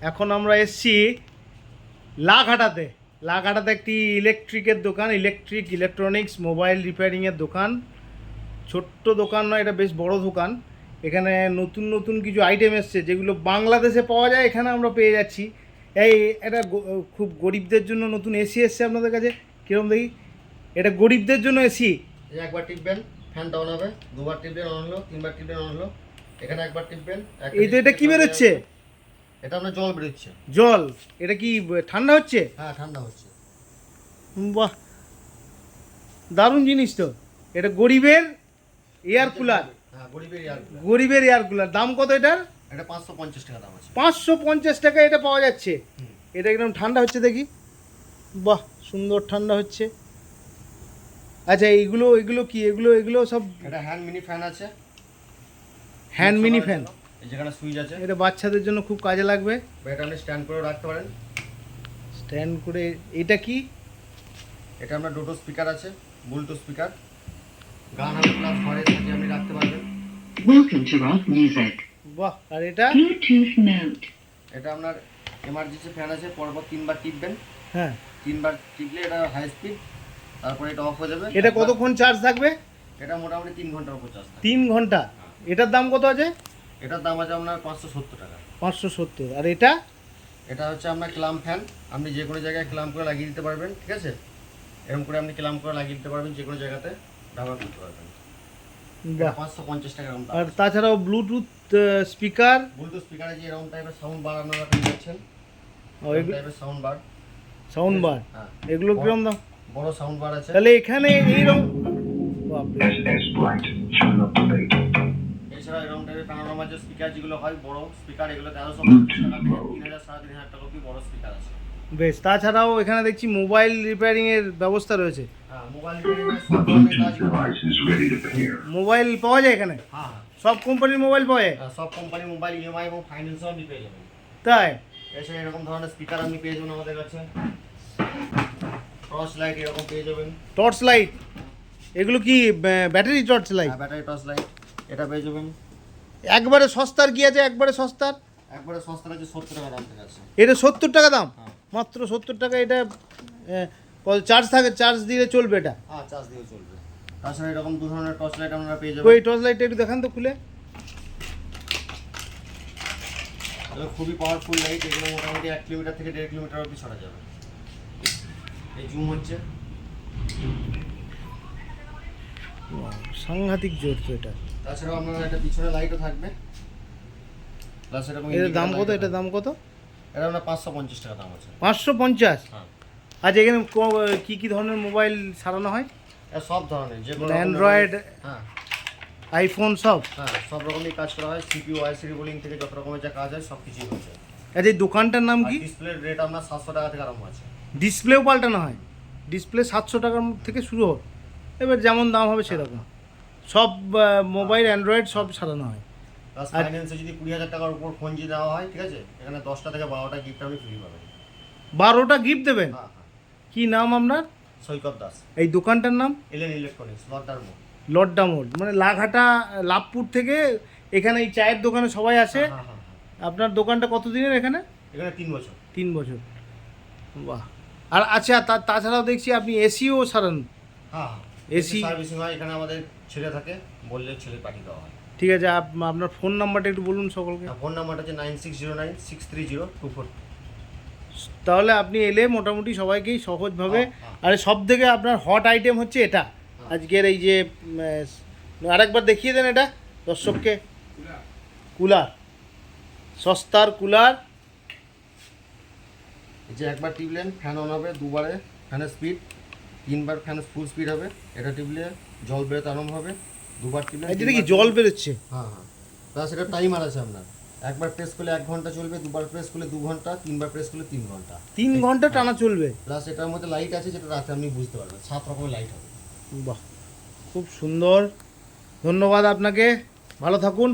এখন আমরা এসছি লাঘাটাতে। লাঘাটাতে একটি ইলেকট্রিকের দোকান, ইলেকট্রনিক্স মোবাইল রিপেয়ারিংয়ের দোকান। ছোট্ট দোকান নয়, এটা বেশ বড় দোকান। এখানে নতুন নতুন কিছু আইটেম এসছে যেগুলো বাংলাদেশে পাওয়া যায়, এখানে আমরা পেয়ে যাচ্ছি। এই এটা খুব গরিবদের জন্য নতুন এসি এসছে আপনাদের কাছে, কীরকম দেখি? এটা গরিবদের জন্য এসি। একবার টিপবেন ফ্যানটা অন হবে, দুবার টিপবেন অন হলো, তিনবার টিপবেন অন হলো। এখানে একবার টিপবেন। এই তো, এটা কি বেরোচ্ছে? এটা আপনার জল বেরোচ্ছে। জল? এটা কি ঠান্ডা হচ্ছে? হ্যাঁ, ঠান্ডা হচ্ছে। বাহ, দারুণ জিনিস তো। এটা গরিবের এয়ার কুলার। হ্যাঁ, গরিবের এয়ার কুলার। গরিবের এয়ার কুলার। দাম কত এটার? এটা 550 টাকা দাম আছে। 550 টাকা এটা পাওয়া যাচ্ছে। এটা একদম ঠান্ডা হচ্ছে দেখি। বাহ, সুন্দর ঠান্ডা হচ্ছে। আচ্ছা, এগুলো এগুলো কি? এগুলো এগুলো সব এটা হ্যান্ড মিনি ফ্যান আছে। Hand mini fan. এই যেখানে সুইচ আছে। এটা বাচ্চাদের জন্য খুব কাজে লাগবে। এটা আপনি স্ট্যান্ড করে রাখতে পারেন। স্ট্যান্ড করে। এটা কি? এটা আপনার দুটো স্পিকার আছে, ব্লুটুথ স্পিকার। গান হবে প্লাস ঘরে থেকে আপনি রাখতে পারবেন। Welcome to rock music. বাহ, আর এটা? Bluetooth mode. এটা আপনার এমার্জেন্সি ফ্যান আছে, পরপর তিনবার টিপবেন। হ্যাঁ, তিনবার টিপলে এটা হাই স্পিড, তারপরে এটা অফ হয়ে যাবে। এটা কতক্ষণ চার্জ থাকবে? এটা মোটামুটি 3 ঘন্টার উপর চার্জ থাকে। 3 ঘন্টা। এটার দাম কত আছে? এটার দাম আছে আপনার 570 টাকা। 570। আর এটা? এটা হচ্ছে আপনার ক্লাম ফ্যান। আপনি যে কোনো জায়গায় ক্লাম করে লাগিয়ে দিতে পারবেন, ঠিক আছে? এরকম করে আপনি ক্লাম করে লাগিয়ে দিতে পারবেন, যে কোনো জায়গাতে ব্যবহার করতে পারবেন। বাহ। 550 টাকা এরকম দাম। আর তাছাড়াও ব্লুটুথ স্পিকার। ব্লুটুথ স্পিকারে যে এরকম টাইপের সাউন্ড বার আপনারা পেয়ে যাচ্ছেন। এরকম টাইপের সাউন্ড বার। Sound bar. হ্যাঁ, এগুলো কিরকম দাম? বড় সাউন্ড বার আছে। তাহলে এখানে এইরকম। বাপরে। এছাড়া এরকম টাইপের প্যানোরামা যে স্পিকার যেগুলো হয় বড় স্পিকার, এগুলো 1350 টাকা থেকে 3000 3500 টাকা অবধি বড় স্পিকার আছে। বেশ। তাছাড়াও এখানে দেখছি মোবাইল রিপেয়ারিং এর ব্যবস্থা রয়েছে। হ্যাঁ, মোবাইল রিপেয়ারিং সব ধরনের কাজ মোবাইল পাওয়া যায় এখানে? হ্যাঁ, সব কোম্পানির মোবাইল পাওয়া যায়? সব কোম্পানি মোবাইল ইএমআই এবং ফাইন্যান্সও আপনি পেয়ে যাবেন। তাই? এছাড়া এরকম ধরনের স্পিকার আপনি পেয়ে যাবেন আমাদের কাছে। টর্চ লাইট এরকম পেয়ে যাবেন। Torch light? এগুলো কি battery torch light? Battery torch light এটা পেয়ে যাবেন। একবারে সস্তার কি আছে? একবারে সস্তার? একবারে সস্তা আছে 70 টাকা দাম থেকে আছে। এটা 70 টাকা দাম? হ্যাঁ। মাত্র 70 টাকা। এটা চার্জ থাকে? চার্জ দিলে চলবে এটা? হ্যাঁ, চার্জ দিয়ে চলবে। তাছাড়া এরকম দু ধরনের টর্চ লাইট আপনারা পেয়ে যাবেন। ওই টর্চ লাইটটা একটু দেখান তো খুলে। এগুলো খুবই পাওয়ারফুল লাইট। এগুলো মোটামুটি 1 কিলোমিটার থেকে 1.5 কিলোমিটার অবধি ছড়া যাবে। এই জুম হচ্ছে। সাংঘাতিক জোর তো এটা। তাছাড়াও আপনার একটা পিছনে লাইটও থাকবে। প্লাস এরকম এটার দাম কত? এটার দাম কত? এটা আপনার 550 টাকা দাম আছে। 550? হ্যাঁ। আচ্ছা, এখানে কি কি ধরনের মোবাইল সারানো হয়? এটা সব ধরনের, যে কোনো অ্যান্ড্রয়েড, হ্যাঁ আইফোন সব? হ্যাঁ, সব রকমই কাজ করা হয়। সিপিইউ ওয়াইসি রিবোলিং থেকে যত রকমের যা কাজ হয় সব কিছুই হচ্ছে। আচ্ছা, এই দোকানটার নাম কি? ডিসপ্লের রেট আপনার 700 টাকা থেকে আরম্ভ আছে। ডিসপ্লেও পাল্টানো হয়? ডিসপ্লে 700 টাকার থেকে শুরু হয়। এবার যেমন দাম হবে সেরকম। সব মোবাইল অ্যান্ড্রয়েড সব সারানো হয়? প্লাস ফাইন্যান্সে যদি 20,000 টাকার উপর ফোন যদি দেওয়া হয়, ঠিক আছে, এখানে 10টা থেকে 12টা গিফট আপনি ফ্রি পাবেন। 12টা গিফট দেবেন? হ্যাঁ হ্যাঁ। কি নাম আপনার? সৈকত দাস। এই দোকানটার নাম? এলেন ইলেকট্রনিক্স, লর্ডার মোড়। লড্ডা মোড়, মানে লাঘাটা লাভপুর থেকে এখানে এই চায়ের দোকানে সবাই আসে। হ্যাঁ হ্যাঁ হ্যাঁ। আপনার দোকানটা কত দিনের এখানে? এখানে 3 বছর। 3 বছর। বাহ। আর আচ্ছা, তাছাড়াও দেখছি আপনি এসিও সারান? হ্যাঁ, এসি সার্ভিসিং হয় এখানে, আমাদের ছেলে থাকে, বললে ছেলে পাঠিয়ে দেওয়া হয়। ঠিক আছে। আপনার ফোন নাম্বারটা একটু বলুন সকলকে। ফোন নাম্বারটা হচ্ছে 9609630242। তাহলে আপনি এলে মোটামুটি সবাইকেই সহজভাবে। হ্যাঁ। আর সব থেকে আপনার হট আইটেম হচ্ছে এটা আজকের, এই যে আরেকবার দেখিয়ে দেন এটা দর্শককে। কুলার, সস্তার কুলার। এই যে একবার টিপলেন ফ্যান অন হবে, দুবারে ফ্যানের স্পিড, তিনবার ফ্যানের ফুল স্পিড হবে। এটা টিপলে জল বেরোতে আরম্ভ হবে। দুবার টিপলে এটা কি জল বেরোচ্ছে? হ্যাঁ হ্যাঁ। প্লাস এটা টাইমার আছে আপনার। একবার প্রেস করলে 1 ঘন্টা চলবে, দুবার প্রেস করলে 2 ঘন্টা, তিনবার প্রেস করলে 3 ঘন্টা। 3 ঘন্টা টানা চলবে? প্লাস এটার মধ্যে লাইট আছে, যেটা রাতে আপনি বুঝতে পারবেন। 7 রকমের লাইট হবে। বাহ, খুব সুন্দর। ধন্যবাদ আপনাকে, ভালো থাকুন।